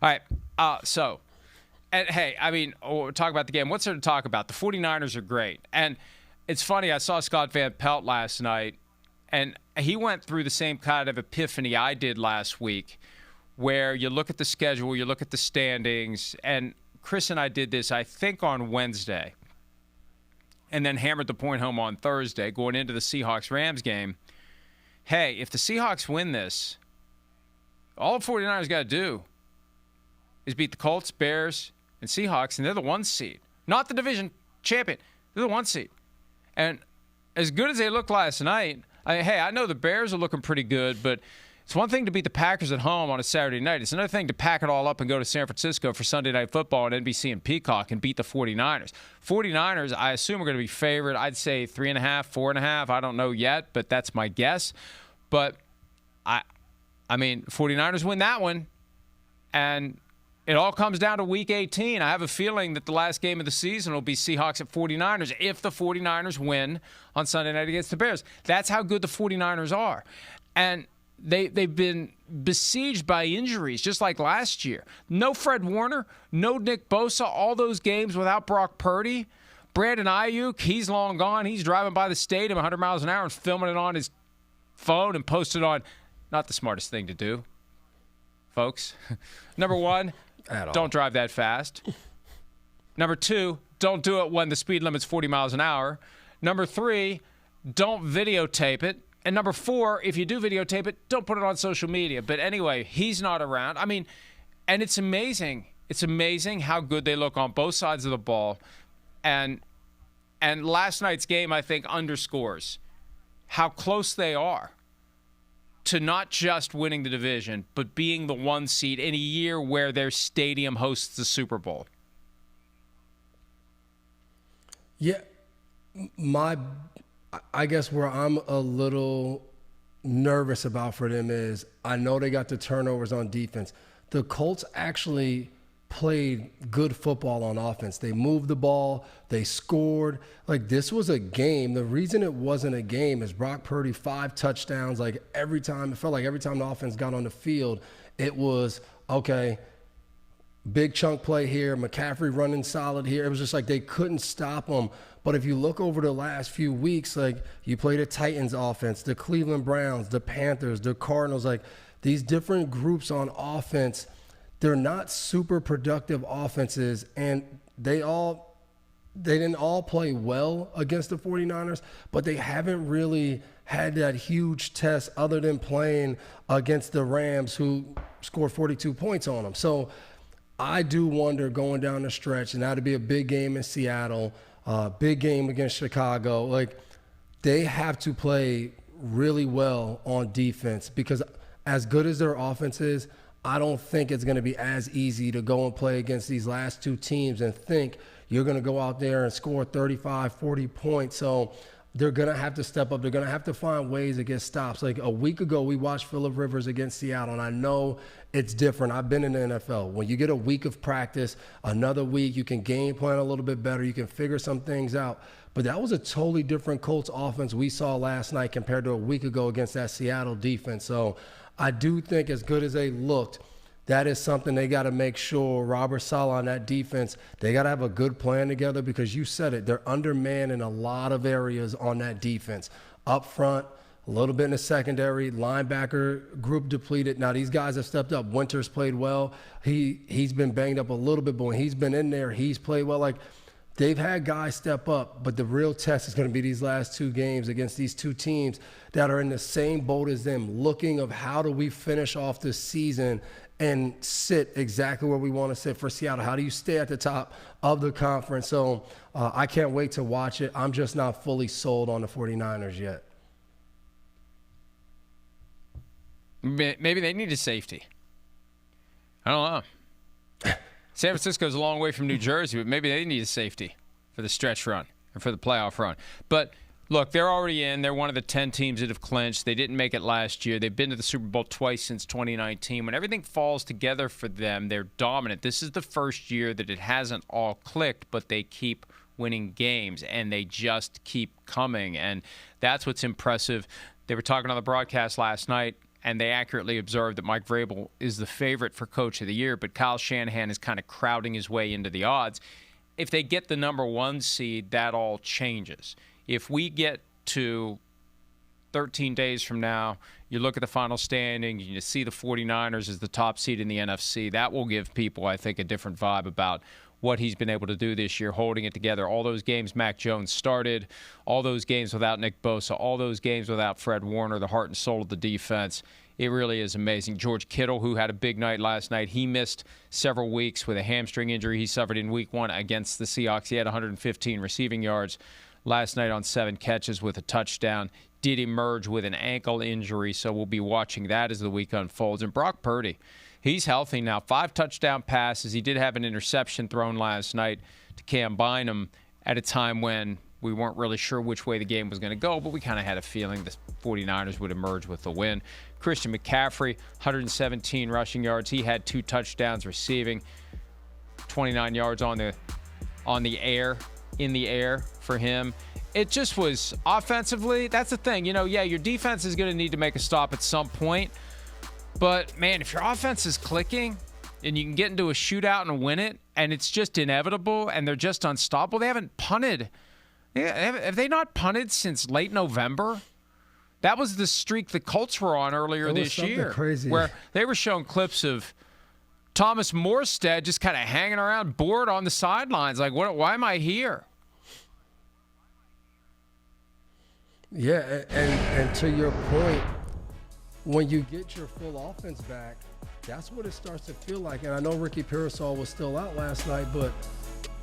All right, and hey, I mean, talk about the game. What's there to talk about? The 49ers are great. And it's funny, I saw Scott Van Pelt last night, and he went through the same kind of epiphany I did last week, where you look at the schedule, you look at the standings, and Chris and I did this, I think, on Wednesday, and then hammered the point home on Thursday going into the Seahawks-Rams game. Hey, if the Seahawks win this, all the 49ers got to do is beat the Colts, Bears, and Seahawks, and they're the 1 seed. Not the division champion. They're the 1 seed. And as good as they looked last night, I know the Bears are looking pretty good, but it's one thing to beat the Packers at home on a Saturday night. It's another thing to pack it all up and go to San Francisco for Sunday Night Football on NBC and Peacock and beat the 49ers. 49ers, I assume, are going to be favored. I'd say 3.5, 4.5. I don't know yet, but that's my guess. But, I mean, 49ers win that one, and it all comes down to Week 18. I have a feeling that the last game of the season will be Seahawks at 49ers if the 49ers win on Sunday night against the Bears. That's how good the 49ers are. And they've been besieged by injuries, just like last year. No Fred Warner, no Nick Bosa, all those games without Brock Purdy. Brandon Ayuk, he's long gone. He's driving by the stadium 100 miles an hour and filming it on his phone and posting it on. Not the smartest thing to do, folks. Number one, don't drive that fast. Number two, don't do it when the speed limit's 40 miles an hour. Number three, don't videotape it. And number four, if you do videotape it, don't put it on social media. But anyway, he's not around. I mean, and it's amazing. It's amazing how good they look on both sides of the ball. And last night's game, I think, underscores how close they are to not just winning the division, but being the 1 seed in a year where their stadium hosts the Super Bowl. Yeah, I guess where I'm a little nervous about for them is I know they got the turnovers on defense. The Colts actually played good football on offense. They moved the ball. They scored. Like, this was a game. The reason it wasn't a game is Brock Purdy, 5 touchdowns. Like, it felt like every time the offense got on the field, it was, okay, big chunk play here, McCaffrey running solid here. It was just like they couldn't stop him. But if you look over the last few weeks, like, you play the Titans offense, the Cleveland Browns, the Panthers, the Cardinals, like, these different groups on offense, they're not super productive offenses, and they didn't all play well against the 49ers, but they haven't really had that huge test other than playing against the Rams, who scored 42 points on them. So I do wonder going down the stretch, and that'd be a big game in Seattle, big game against Chicago. Like, they have to play really well on defense, because as good as their offense is, I don't think it's going to be as easy to go and play against these last two teams and think you're going to go out there and score 35, 40 points. So they're going to have to step up. They're going to have to find ways to get stops. Like, a week ago, we watched Phillip Rivers against Seattle, and I know it's different. I've been in the NFL. When you get a week of practice, another week, you can game plan a little bit better. You can figure some things out. But that was a totally different Colts offense we saw last night compared to a week ago against that Seattle defense. So I do think, as good as they looked, that is something they got to make sure Robert Saleh on that defense, they got to have a good plan together, because you said it, they're undermanned in a lot of areas on that defense. Up front, a little bit in the secondary, linebacker group depleted. Now, these guys have stepped up. Winters played well. He's been banged up a little bit, but when he's been in there, he's played well. Like, they've had guys step up, but the real test is going to be these last two games against these two teams that are in the same boat as them, looking of how do we finish off this season and sit exactly where we want to sit for Seattle. How do you stay at the top of the conference? So I can't wait to watch it. I'm just not fully sold on the 49ers yet. Maybe they need a safety. I don't know. San Francisco's a long way from New Jersey, but maybe they need a safety for the stretch run or for the playoff run. But look, they're already in. They're one of the 10 teams that have clinched. They didn't make it last year. They've been to the Super Bowl twice since 2019. When everything falls together for them, they're dominant. This is the first year that it hasn't all clicked, but they keep winning games, and they just keep coming. And that's what's impressive. They were talking on the broadcast last night and they accurately observed that Mike Vrabel is the favorite for Coach of the Year, but Kyle Shanahan is kind of crowding his way into the odds. If they get the number 1 seed, that all changes. If we get to 13 days from now, you look at the final standing, you see the 49ers as the top seed in the NFC, that will give people, I think, a different vibe about what he's been able to do this year, holding it together. All those games Mac Jones started, all those games without Nick Bosa, all those games without Fred Warner, the heart and soul of the defense. It really is amazing. George Kittle, who had a big night last night, he missed several weeks with a hamstring injury he suffered in week 1 against the Seahawks. He had 115 receiving yards last night on 7 catches with a touchdown. Did emerge with an ankle injury, so we'll be watching that as the week unfolds. And Brock Purdy, he's healthy now. 5 touchdown passes. He did have an interception thrown last night to Cam Bynum at a time when we weren't really sure which way the game was going to go, but we kind of had a feeling the 49ers would emerge with the win. Christian McCaffrey, 117 rushing yards. He had 2 touchdowns receiving, 29 yards in the air for him. It just was offensively, that's the thing. Your defense is going to need to make a stop at some point. But, man, if your offense is clicking and you can get into a shootout and win it, and it's just inevitable and they're just unstoppable, they haven't punted. Have they not punted since late November? That was the streak the Colts were on earlier this year. Crazy. Where they were showing clips of Thomas Morstead just kind of hanging around bored on the sidelines. Like, why am I here? Yeah, and to your point, when you get your full offense back, that's what it starts to feel like. And I know Ricky Pearsall was still out last night, but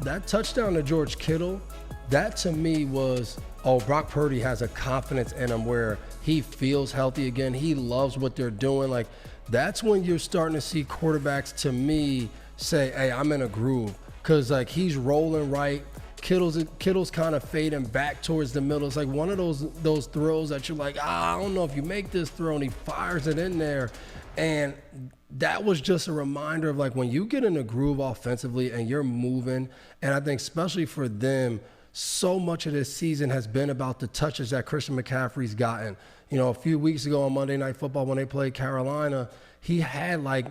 that touchdown to George Kittle, that to me was, Brock Purdy has a confidence in him where he feels healthy again. He loves what they're doing. Like, that's when you're starting to see quarterbacks, to me, say, hey, I'm in a groove. Because, like, he's rolling right. Kittle's kind of fading back towards the middle. It's like one of those throws that you're like, I don't know if you make this throw, and he fires it in there. And that was just a reminder of, like, when you get in a groove offensively and you're moving, and I think especially for them, so much of this season has been about the touches that Christian McCaffrey's gotten. A few weeks ago on Monday Night Football when they played Carolina, he had like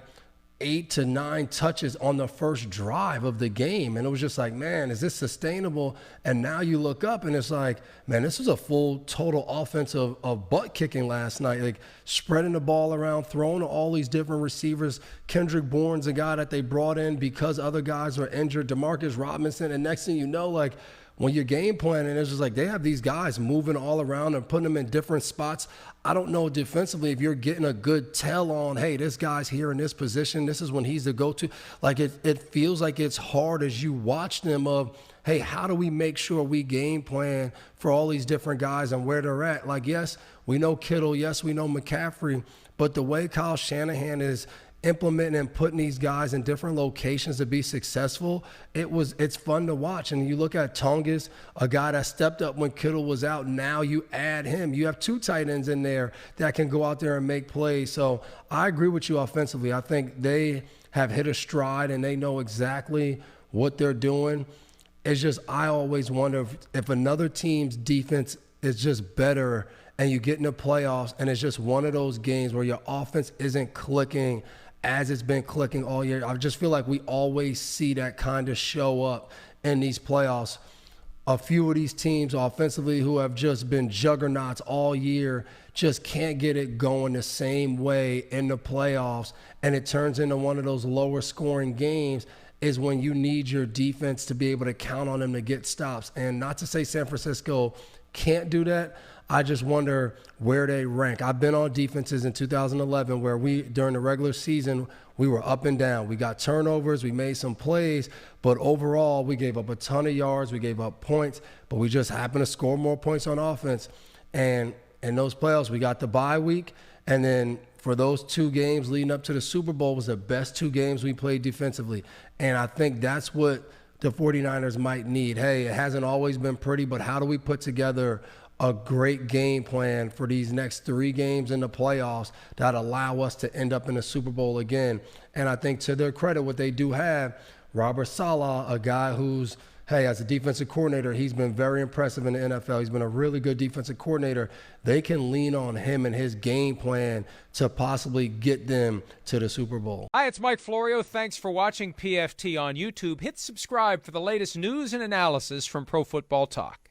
8 to 9 touches on the first drive of the game. And it was just like, man, is this sustainable? And now you look up and it's like, man, this was a full total offense of butt kicking last night, like spreading the ball around, throwing to all these different receivers. Kendrick Bourne's a guy that they brought in because other guys were injured, Demarcus Robinson. And next thing you know, like, when you're game planning, it's just like they have these guys moving all around and putting them in different spots. I don't know defensively if you're getting a good tell on, hey, this guy's here in this position. This is when he's the go-to. Like, it feels like it's hard as you watch them of, hey, how do we make sure we game plan for all these different guys and where they're at? Like, yes, we know Kittle. Yes, we know McCaffrey. But the way Kyle Shanahan is implementing and putting these guys in different locations to be successful, it's fun to watch. And you look at Tongas, a guy that stepped up when Kittle was out. Now you add him. You have 2 tight ends in there that can go out there and make plays. So I agree with you offensively. I think they have hit a stride and they know exactly what they're doing. It's just, I always wonder if another team's defense is just better and you get in the playoffs and it's just one of those games where your offense isn't clicking as it's been clicking all year. I just feel like we always see that kind of show up in these playoffs. A few of these teams offensively who have just been juggernauts all year just can't get it going the same way in the playoffs, and it turns into one of those lower scoring games is when you need your defense to be able to count on them to get stops. And not to say San Francisco can't do that, I just wonder where they rank. I've been on defenses in 2011 where during the regular season, we were up and down. We got turnovers, we made some plays, but overall, we gave up a ton of yards, we gave up points, but we just happened to score more points on offense. And in those playoffs, we got the bye week, and then for those 2 games leading up to the Super Bowl was the best 2 games we played defensively. And I think that's what the 49ers might need. Hey, it hasn't always been pretty, but how do we put together a great game plan for these next 3 games in the playoffs that allow us to end up in the Super Bowl again? And I think to their credit, what they do have, Robert Saleh, a guy who's hey, as a defensive coordinator, he's been very impressive in the NFL. He's been a really good defensive coordinator. They can lean on him and his game plan to possibly get them to the Super Bowl. Hi, it's Mike Florio. Thanks for watching PFT on YouTube. Hit subscribe for the latest news and analysis from Pro Football Talk.